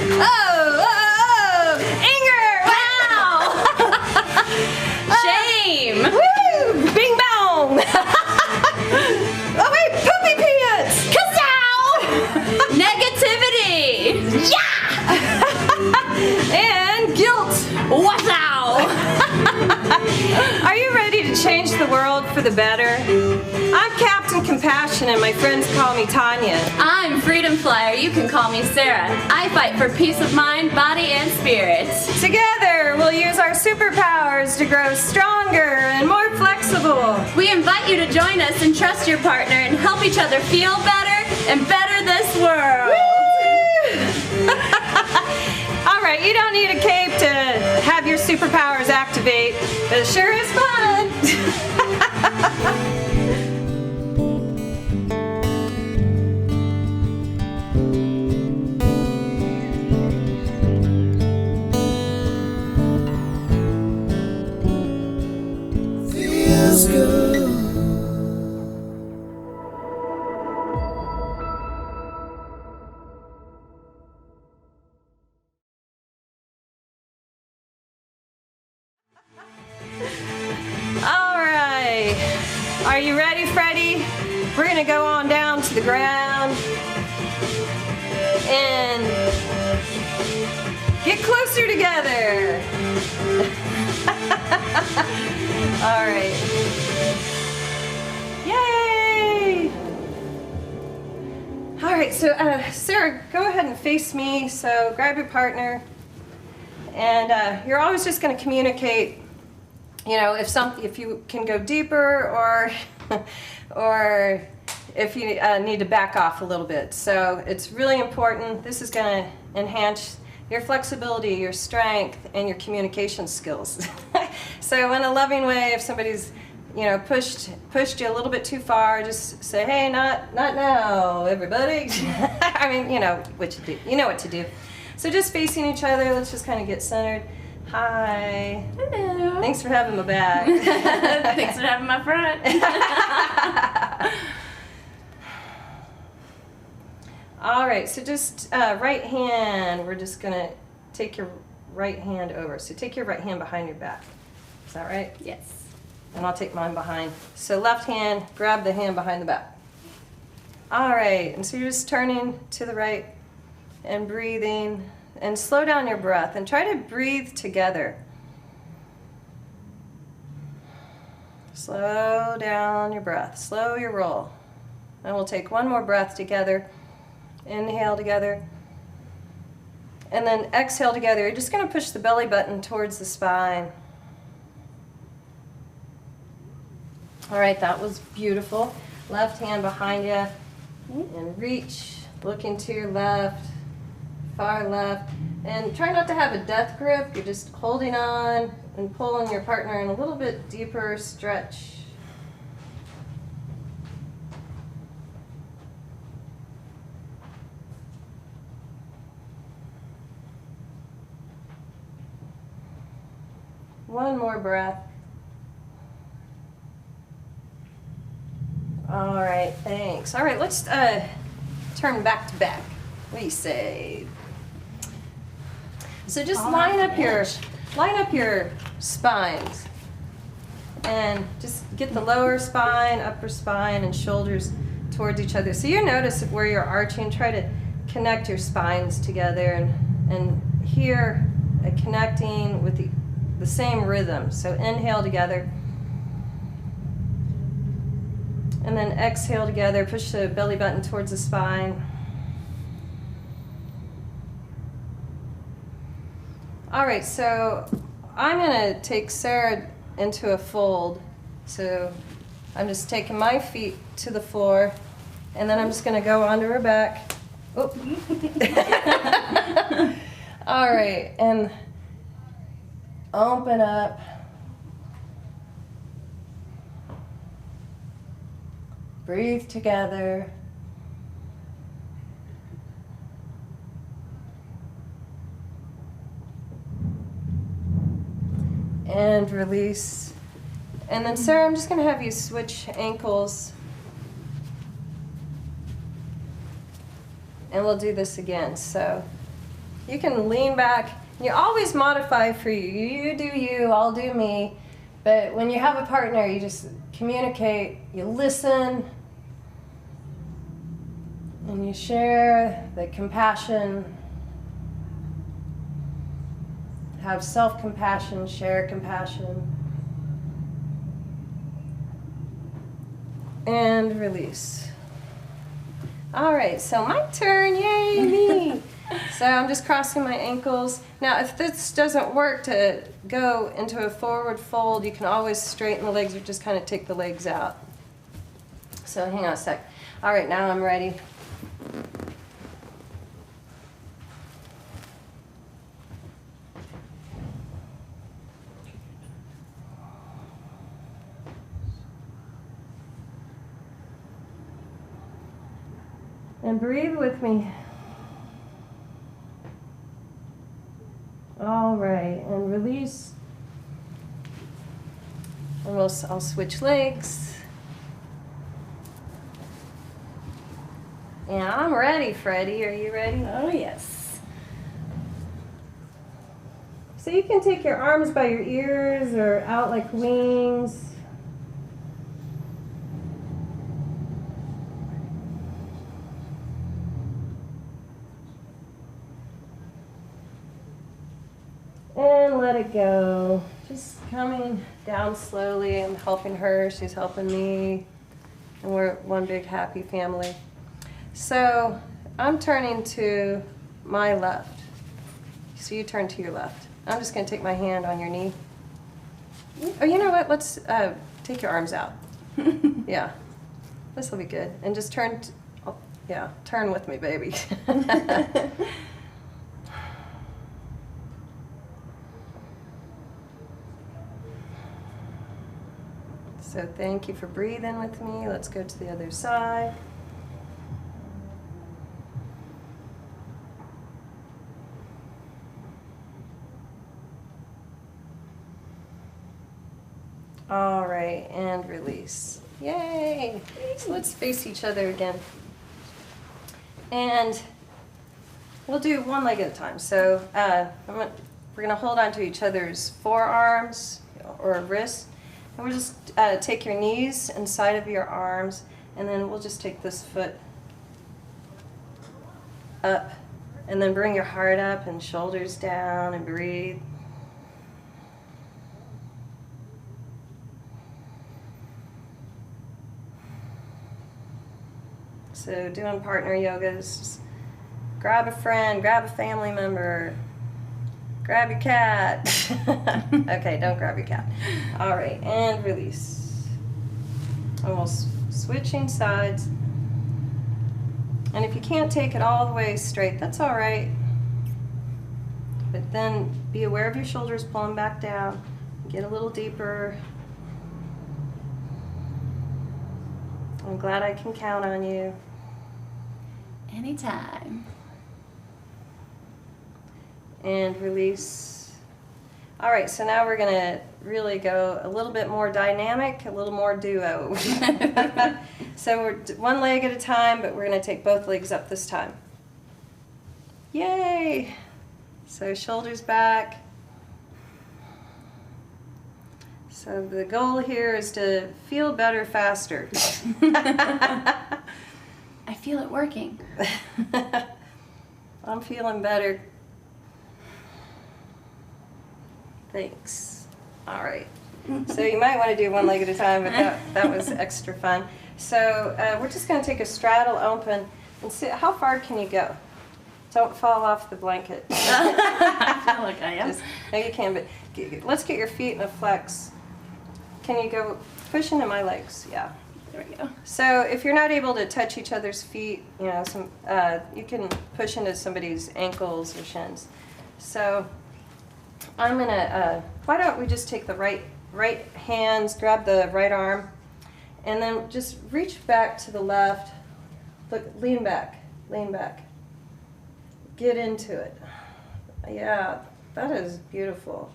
Oh, oh, oh. Anger! Wow! Shame! Woo! Bing bong! Oh wait, poopy pants! Kazow! Negativity! Yeah! And guilt! Wow! Are you ready to change the world for the better? I'm Captain Compassion and my friends call me Tanya. I'm Freedom Flyer. You can call me Sarah. I fight for peace of mind, body, and spirit. Together, we'll use our superpowers to grow stronger and more flexible. We invite you to join us and trust your partner and help each other feel better and better this world. All right, you don't need a cape to have your superpowers activate, but it sure is fun. Feels good. All right, are you ready, Freddie? We're gonna go on down to the ground and get closer together. All right. Yay! All right, so Sarah, go ahead and face me. So grab your partner, and you're always just going to communicate. You know, if you can go deeper, or if you need to back off a little bit. So it's really important. This is going to enhance your flexibility, your strength, and your communication skills. So in a loving way, if somebody's, you know, pushed you a little bit too far, just say, hey, not now, everybody. I mean, you know what to do. You know what to do. So just facing each other. Let's just kind of get centered. Hi. Hello. Thanks for having my back. Thanks for having my front. All right, so just right hand, we're just gonna take your right hand over. So take your right hand behind your back. Is that right? Yes. And I'll take mine behind. So left hand, grab the hand behind the back. All right, and so you're just turning to the right and breathing, and slow down your breath and try to breathe together. Slow down your breath, slow your roll. And we'll take one more breath together. Inhale together. And then exhale together. You're just going to push the belly button towards the spine. All right, that was beautiful. Left hand behind you. And reach, looking to your left, far left. And try not to have a death grip. You're just holding on and pulling your partner in a little bit deeper stretch. One more breath. All right, thanks. All right, let's turn back to back. What do you say? So just line up your spines, and just get the lower spine, upper spine, and shoulders towards each other. So you notice where you're arching. Try to connect your spines together, and here connecting with the same rhythm. So inhale together, and then exhale together. Push the belly button towards the spine. All right, so I'm gonna take Sarah into a fold. So I'm just taking my feet to the floor, and then I'm just gonna go onto her back. Oh. All right, and open up. Breathe together. And release. And then Sarah, I'm just going to have you switch ankles. And we'll do this again. So You can lean back. You always modify for you. You do you, I'll do me. But when you have a partner, you just communicate, you listen, and you share the compassion. Have self-compassion, share compassion. And release. All right, so my turn, yay me. So I'm just crossing my ankles. Now if this doesn't work to go into a forward fold, you can always straighten the legs or just kind of take the legs out. So hang on a sec. All right, now I'm ready. And breathe with me. All right, and release. And I'll switch legs. And I'm ready, Freddie. Are you ready? Oh, yes. So you can take your arms by your ears or out like wings. And let it go. Just coming down slowly. I'm helping her, she's helping me. And we're one big happy family. So I'm turning to my left. So you turn to your left. I'm just going to take my hand on your knee. Oh, you know what? Let's take your arms out. Yeah. This will be good. And just turn, yeah, turn with me, baby. So thank you for breathing with me. Let's go to the other side. All right, and release. Yay! So let's face each other again. And we'll do one leg at a time. So we're gonna hold on to each other's forearms or wrists. And we'll just take your knees inside of your arms, and then we'll just take this foot up, and then bring your heart up and shoulders down and breathe. So doing partner yoga is just grab a friend, grab a family member, grab your cat. Okay, don't grab your cat. All right, and release. Almost switching sides. And if you can't take it all the way straight, that's all right. But then be aware of your shoulders pulling back down. Get a little deeper. I'm glad I can count on you. Anytime. And release. All right, so now we're gonna really go a little bit more dynamic, a little more duo. So we're one leg at a time, but we're gonna take both legs up this time. Yay! So shoulders back. So the goal here is to feel better faster. I feel it working. I'm feeling better. Thanks. All right. So you might want to do one leg at a time, but that was extra fun. So we're just going to take a straddle open and see how far can you go. Don't fall off the blanket. I feel like I am. No, you can, but let's get your feet in a flex. Can you go push into my legs? Yeah. There we go. So if you're not able to touch each other's feet, you know, you can push into somebody's ankles or shins. So I'm gonna, why don't we just take the right hands, grab the right arm, and then just reach back to the left. Look, lean back. Get into it. Yeah, that is beautiful.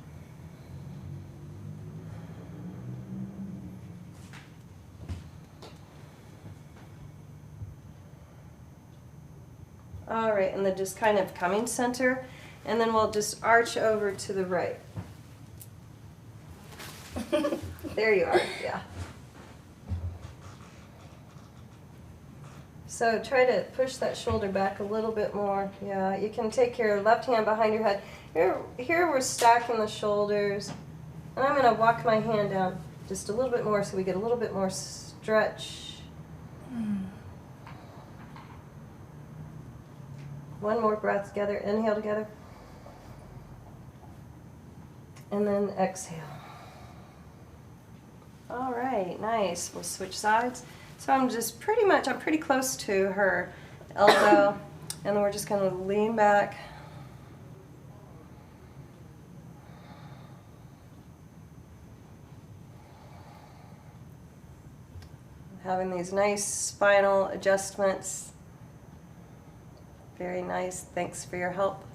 All right, and then just kind of coming center. and then we'll just arch over to the right. There you are, yeah. So try to push that shoulder back a little bit more. Yeah, you can take your left hand behind your head. Here we're stacking the shoulders. And I'm going to walk my hand down just a little bit more so we get a little bit more stretch. One more breath together. Inhale together. And then exhale. All right, nice. We'll switch sides. So I'm pretty close to her elbow, and then we're just going to lean back. Having these nice spinal adjustments. Very nice. Thanks for your help.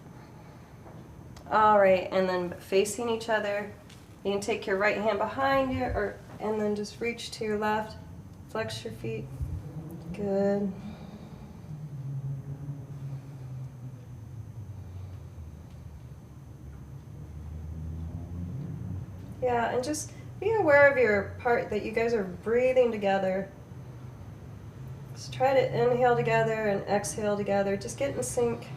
All right, and then facing each other. You can take your right hand behind you, and then just reach to your left. Flex your feet. Good. Yeah, and just be aware of your part that you guys are breathing together. Just try to inhale together and exhale together. Just get in sync.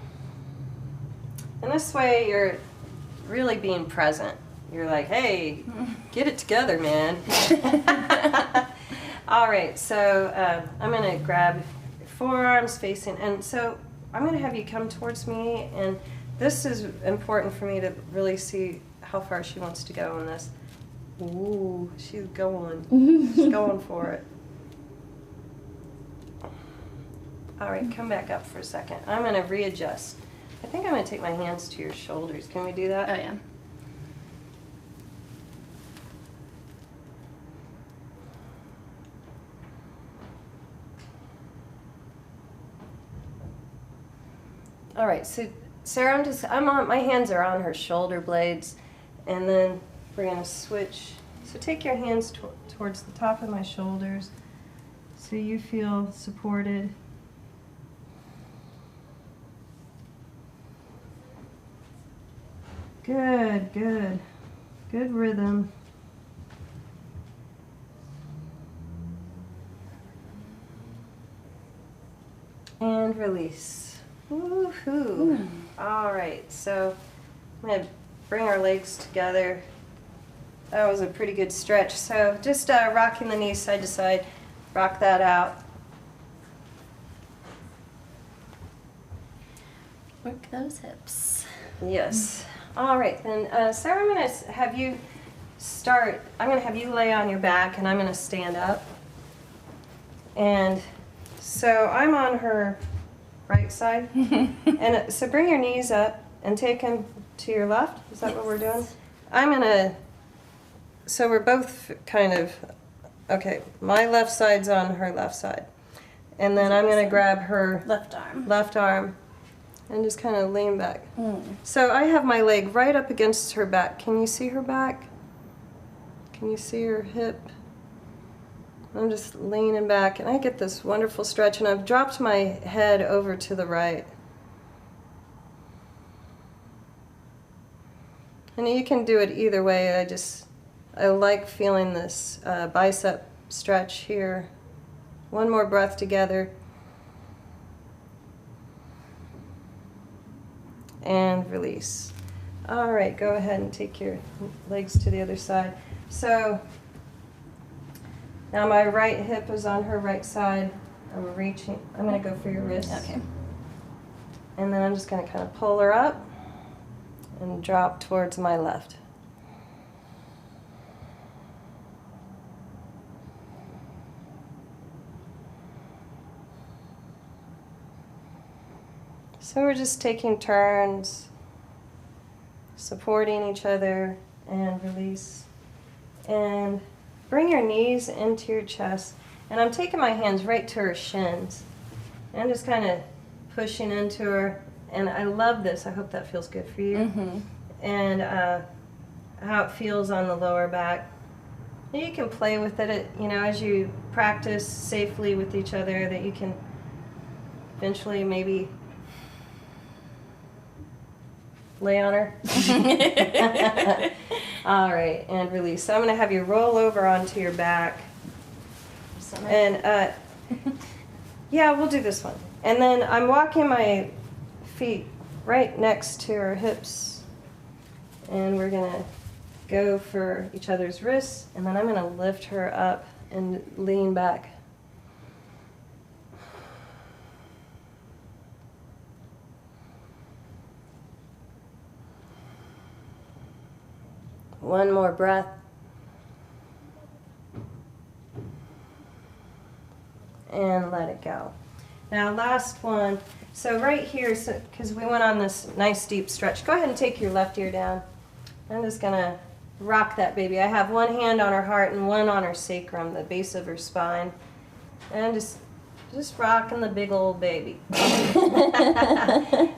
And this way you're really being present. You're like, hey, get it together, man. All right, so I'm going to grab your forearms facing, and so I'm going to have you come towards me, and this is important for me to really see how far she wants to go on this. Ooh, she's going. She's going for it. All right, come back up for a second. I'm going to readjust. I think I'm going to take my hands to your shoulders. Can we do that? Oh, yeah. All right, so Sarah, my hands are on her shoulder blades, and then we're going to switch. So take your hands towards the top of my shoulders so you feel supported. Good, good. Good rhythm. And release. Woohoo. All right, so I'm going to bring our legs together. That was a pretty good stretch. So just rocking the knees side to side. Rock that out. Work those hips. Yes. All right, then Sarah, I'm going to have you lay on your back, and I'm going to stand up. And so I'm on her right side. And so bring your knees up and take them to your left. Is that what we're doing? So we're both kind of, okay, my left side's on her left side. And then I'm going to grab her left arm and just kind of lean back. So I have my leg right up against her back. Can you see her back? Can you see her hip? I'm just leaning back, and I get this wonderful stretch, and I've dropped my head over to the right. And you can do it either way. I like feeling this bicep stretch here. One more breath together. And release. All right, go ahead and take your legs to the other side. So now my right hip is on her right side. I'm going to go for your wrist. Okay. And then I'm just going to kind of pull her up and drop towards my left. So we're just taking turns, supporting each other, and release. And bring your knees into your chest. And I'm taking my hands right to her shins. And I'm just kind of pushing into her. And I love this. I hope that feels good for you. Mm-hmm. And how it feels on the lower back. And you can play with it, as you practice safely with each other, that you can eventually maybe lay on her. All right, and release. So I'm going to have you roll over onto your back. And yeah, we'll do this one. And then I'm walking my feet right next to her hips. And we're going to go for each other's wrists. And then I'm going to lift her up and lean back. One more breath. And let it go. Now last one. So right here, because we went on this nice deep stretch, go ahead and take your left ear down. I'm just going to rock that baby. I have one hand on her heart and one on her sacrum, the base of her spine. And just rocking the big old baby.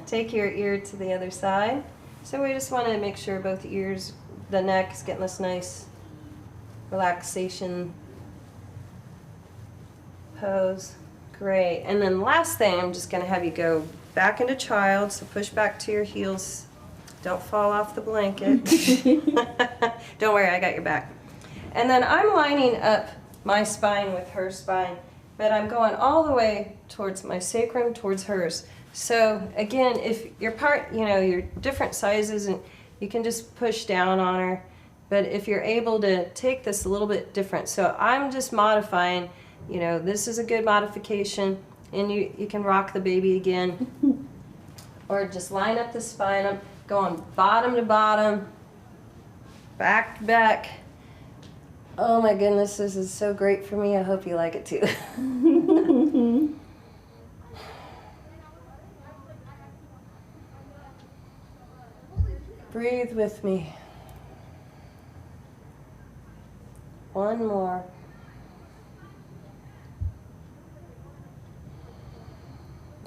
Take your ear to the other side. So we just want to make sure both ears, the neck is getting this nice relaxation pose. Great. And then last thing, I'm just going to have you go back into child. So push back to your heels. Don't fall off the blanket. Don't worry, I got your back. And then I'm lining up my spine with her spine, but I'm going all the way towards my sacrum, towards hers. So again, if your part, you're different sizes, and you can just push down on her. But if you're able to take this a little bit different, so I'm just modifying, this is a good modification, and you can rock the baby again. Or just line up the spine. I'm going bottom to bottom, back to back. Oh my goodness, this is so great for me. I hope you like it too. Breathe with me. One more.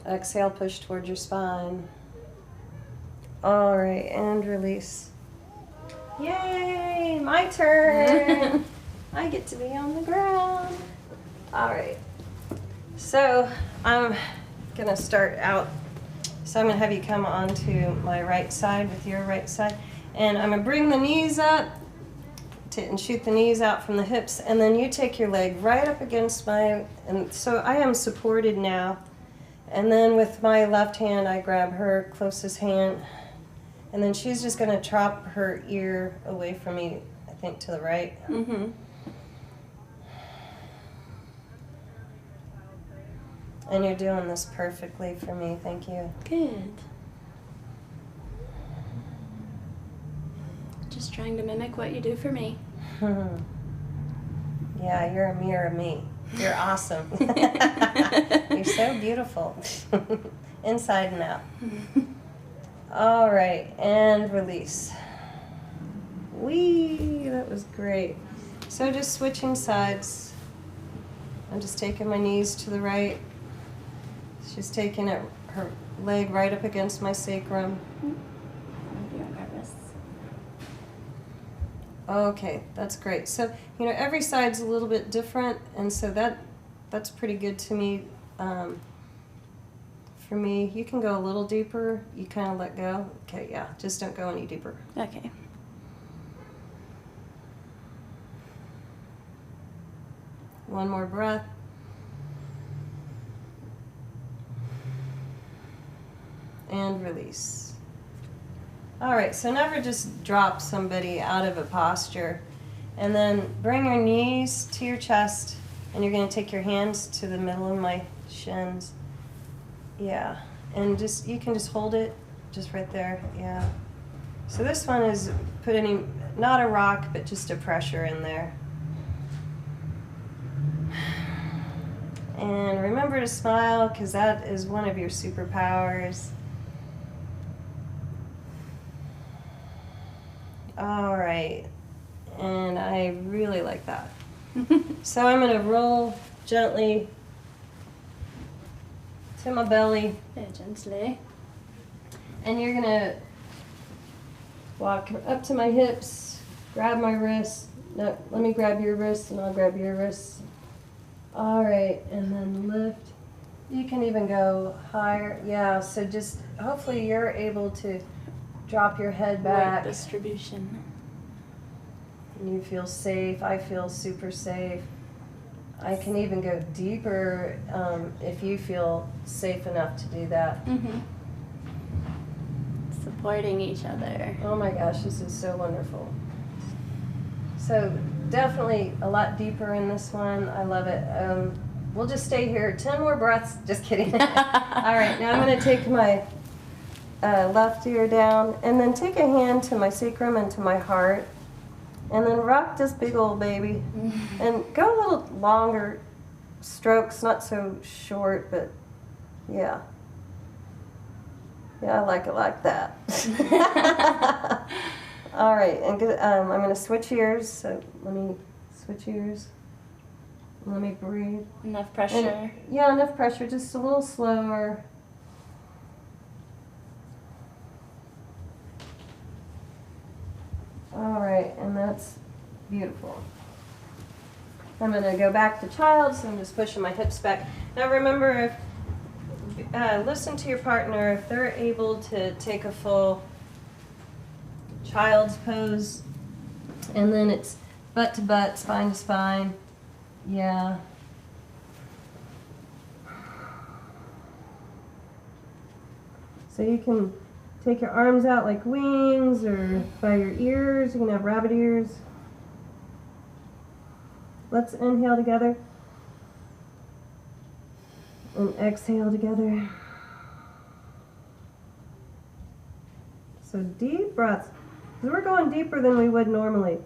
Exhale, push towards your spine. All right, and release. Yay, my turn. I get to be on the ground. All right, so I'm gonna start out. So I'm gonna have you come onto my right side with your right side. And I'm gonna bring the knees up and shoot the knees out from the hips. And then you take your leg right up against and so I am supported now. And then with my left hand, I grab her closest hand. And then she's just gonna drop her ear away from me, I think to the right. Mm-hmm. And you're doing this perfectly for me, thank you. Good. Just trying to mimic what you do for me. Yeah, you're a mirror of me. You're awesome. You're so beautiful. Inside and out. All right, and release. Whee, that was great. So just switching sides. I'm just taking my knees to the right. She's taking her leg right up against my sacrum. Okay, that's great. So, every side's a little bit different, and so that's pretty good to me. For me, you can go a little deeper. You kind of let go. Okay, yeah, just don't go any deeper. Okay. One more breath. And release. All right, so never just drop somebody out of a posture. And then bring your knees to your chest, and you're going to take your hands to the middle of my shins. Yeah, and you can just hold it just right there. Yeah. So this one is putting not a rock, but just a pressure in there. And remember to smile, because that is one of your superpowers. All right, and I really like that. So I'm going to roll gently to my belly. Very gently. And you're going to walk up to my hips, grab my wrist. No, let me grab your wrist and I'll grab your wrist. All right, and then lift. You can even go higher. Yeah, so just hopefully you're able to drop your head Weight back. distribution. And you feel safe. I feel super safe. I can even go deeper if you feel safe enough to do that. Supporting each other. Oh my gosh, this is so wonderful. So definitely a lot deeper in this one. I love it. We'll just stay here. 10 more breaths. Just kidding. All right, now I'm going to take my left ear down and then take a hand to my sacrum and to my heart. And then rock this big old baby. And go a little longer strokes, not so short, but yeah. Yeah, I like it like that. All right, and I'm going to switch ears. So let me switch ears. Let me breathe. Enough pressure. And, yeah, enough pressure, just a little slower. All right, and that's beautiful. I'm going to go back to child, so I'm just pushing my hips back. Now remember, listen to your partner. If they're able to take a full child's pose, and then it's butt to butt, spine to spine. Yeah. So you can take your arms out like wings or by your ears. You can have rabbit ears. Let's inhale together and exhale together. So deep breaths. Because we're going deeper than we would normally.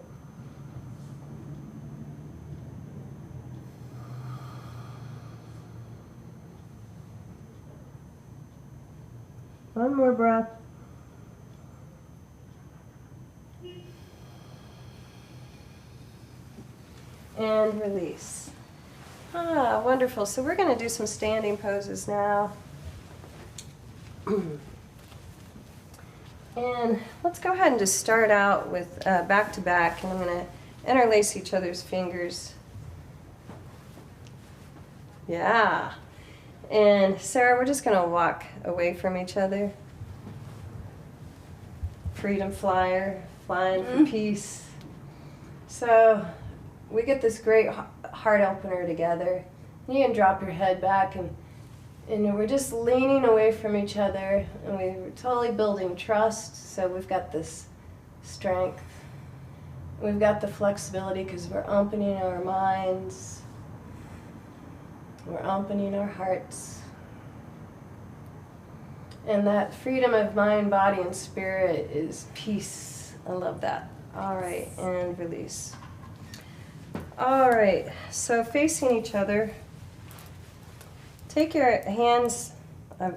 One more breath. And release. Ah, wonderful. So we're going to do some standing poses now. And let's go ahead and just start out with back to back, and I'm going to interlace each other's fingers. Yeah. And Sarah, we're just going to walk away from each other. Freedom flyer, flying for peace. So we get this great heart opener together. You can drop your head back, and we're just leaning away from each other, and we're totally building trust. So we've got this strength. We've got the flexibility because we're opening our minds. We're opening our hearts. And that freedom of mind, body, and spirit is peace. I love that. All right, and release. All right, so facing each other. Take your hands, I'm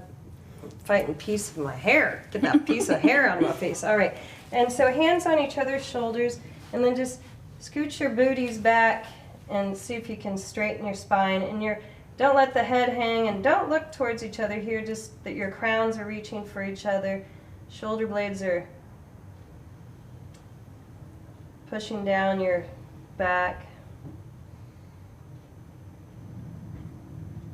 fighting a piece of my hair. Get that piece of hair out of my face. All right, and so hands on each other's shoulders, and then just scooch your booties back and see if you can straighten your spine. And don't let the head hang, and don't look towards each other here, just that your crowns are reaching for each other. Shoulder blades are pushing down your back.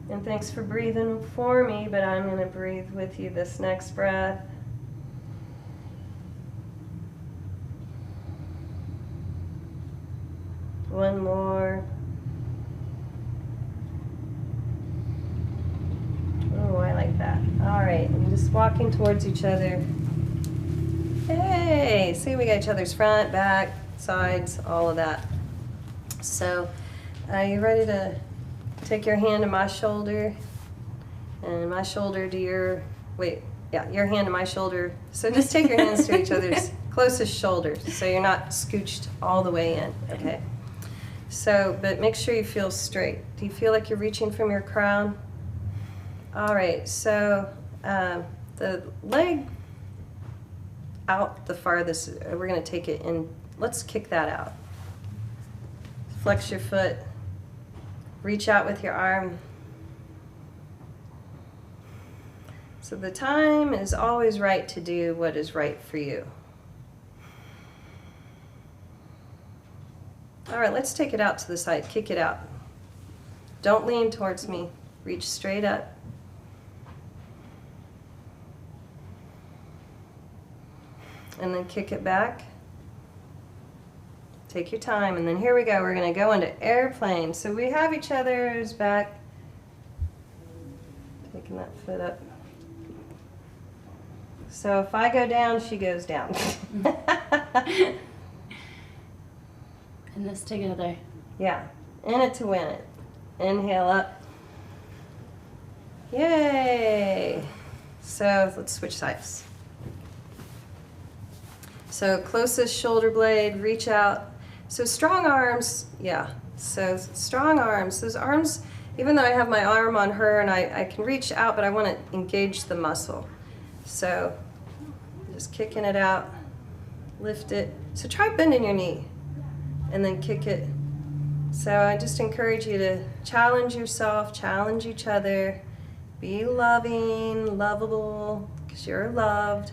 And thanks for breathing for me, but I'm going to breathe with you this next breath. One more. Oh, I like that. All right, and just walking towards each other. Hey, see, we got each other's front, back, sides, all of that. So, are you ready to take your hand to my shoulder and my shoulder to your, your hand to my shoulder. So just take your hands to each other's closest shoulders so you're not scooched all the way in, okay? So, but make sure you feel straight. Do you feel like you're reaching from your crown? All right, so the leg out the farthest, we're gonna take it in, let's kick that out. Flex your foot. Reach out with your arm. So the time is always right to do what is right for you. All right, let's take it out to the side. Kick it out. Don't lean towards me. Reach straight up. And then kick it back. Take your time, and then here we go. We're going to go into airplane. So we have each other's back. Taking that foot up. So if I go down, she goes down. And this together. Yeah, in it to win it. Inhale up. Yay! So let's switch sides. So closest shoulder blade, reach out. So strong arms, yeah. So strong arms. Those arms, even though I have my arm on her and I can reach out, but I want to engage the muscle. So just kicking it out, lift it. So try bending your knee and then kick it. So I just encourage you to challenge yourself, challenge each other, be loving, lovable, because you're loved.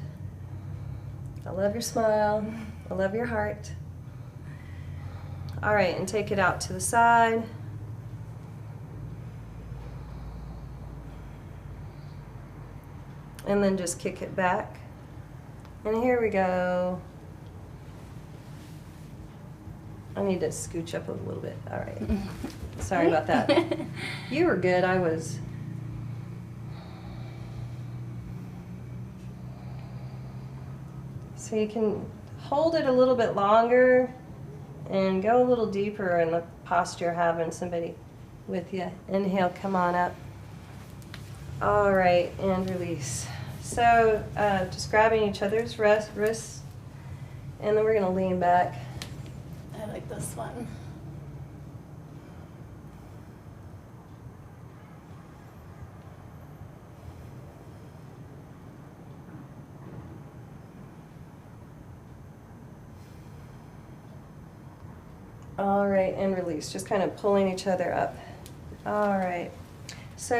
I love your smile. I love your heart. All right, and take it out to the side. And then just kick it back. And here we go. I need to scooch up a little bit. All right. Sorry about that. You were good. I was. So you can hold it a little bit longer and go a little deeper in the posture having somebody with you. Inhale, come on up. All right, and release. So just grabbing each other's wrists, and then we're going to lean back. I like this one. All right, and release. Just kind of pulling each other up. All right. So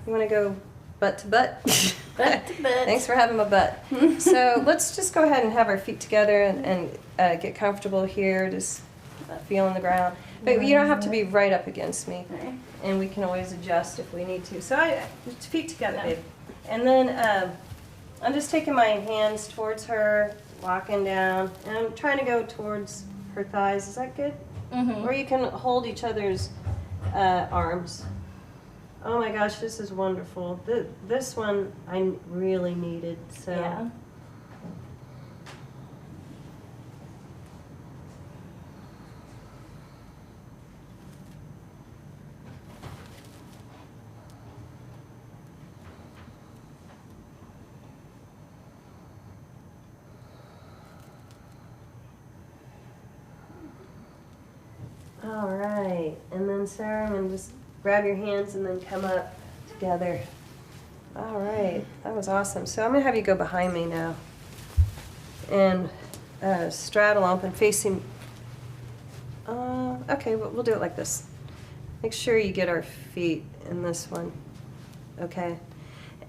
you want to go butt to butt? Butt to butt. Thanks for having my butt. So let's just go ahead and have our feet together and get comfortable here, just feeling the ground. But you don't have to be right up against me. Okay. And we can always adjust if we need to. So feet together, babe. And then I'm just taking my hands towards her, walking down, and I'm trying to go towards her thighs. Is that good? Mm-hmm. Or you can hold each other's arms. Oh my gosh, this is wonderful. This one I really needed. So. Yeah. All right, and then Sarah, I'm gonna just grab your hands and then come up together. All right, that was awesome. So I'm gonna have you go behind me now and straddle up and facing. Okay, we'll do it like this. Make sure you get our feet in this one. Okay,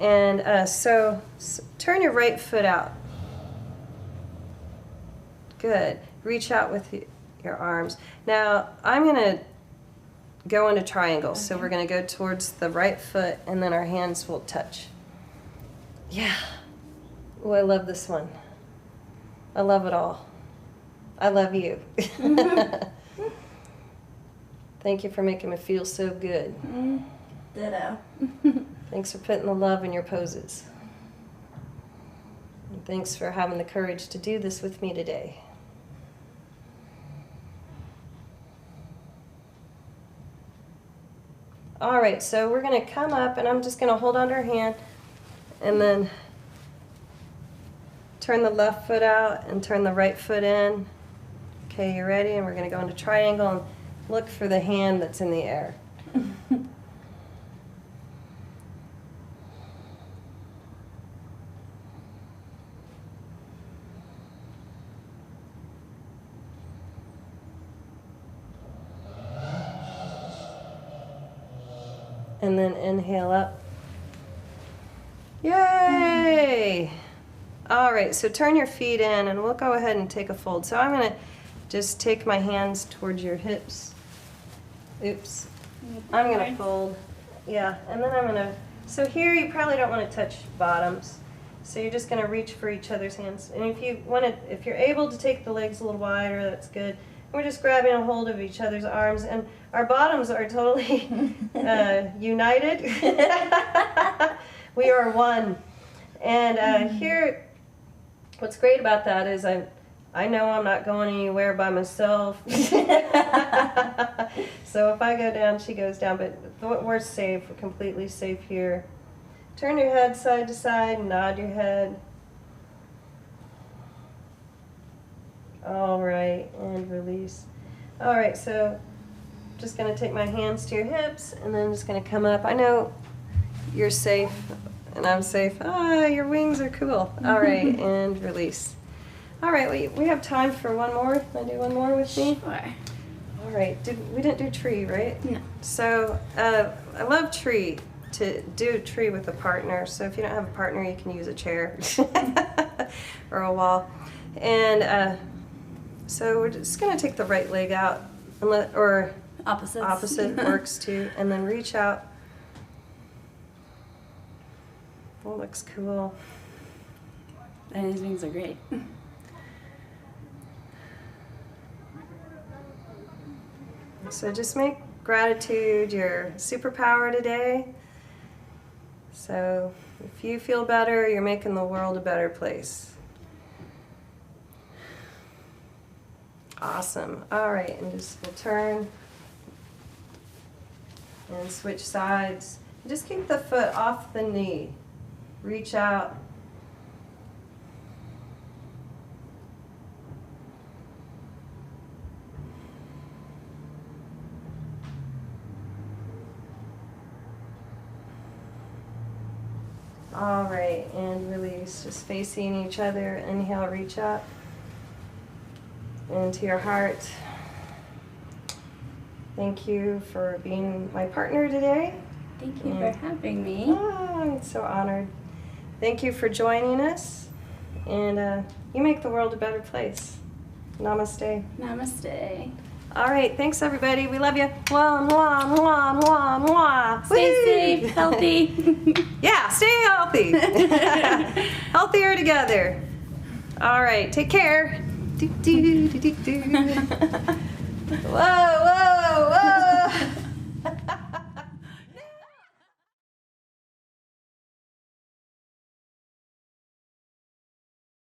and so turn your right foot out. Good. Reach out with your arms. Now I'm gonna go into triangles. So we're gonna go towards the right foot and then our hands will touch. Yeah. Oh, I love this one. I love it all. I love you. Thank you for making me feel so good. Ditto. Thanks for putting the love in your poses. And thanks for having the courage to do this with me today. All right, so we're gonna come up and I'm just gonna hold on to her hand and then turn the left foot out and turn the right foot in. Okay, you ready? And we're gonna go into triangle and look for the hand that's in the air. And then inhale up. Yay! All right, so turn your feet in and we'll go ahead and take a fold. So I'm gonna just take my hands towards your hips. Oops. I'm gonna fold. Yeah, and then I'm gonna, so here you probably don't wanna touch bottoms. So you're just going to reach for each other's hands. And if you want to, if you're able to take the legs a little wider, that's good. We're just grabbing a hold of each other's arms, and our bottoms are totally united. We are one. And here, what's great about that is I know I'm not going anywhere by myself. So if I go down, she goes down, but we're safe. We're completely safe here. Turn your head side to side, nod your head. All right, and release. All right, so just going to take my hands to your hips, and then just going to come up. I know you're safe, and I'm safe. Ah, your wings are cool. All right, and release. All right, we have time for one more. Want to do one more with me? Sure. All right, we didn't do tree, right? No. So I love tree, to do tree with a partner. So if you don't have a partner, you can use a chair or a wall. And so we're just going to take the right leg out, and or opposite works too, and then reach out. Oh, looks cool. And his wings are great. So just make gratitude your superpower today. So if you feel better, you're making the world a better place. Awesome. All right, and just we'll turn and switch sides. Just keep the foot off the knee. Reach out. All right, and release. Just facing each other. Inhale, reach up into your heart. Thank you for being my partner today. Thank you for having me. Oh, I'm so honored. Thank you for joining us, and you make the world a better place. Namaste. Namaste. All right, thanks everybody. We love you. Mwah, mwah, mwah, mwah, mwah. Stay Woo! safe, healthy. Yeah, stay healthy. Healthier together. All right, take care. Do, do, do, do, do. Whoa, whoa, whoa.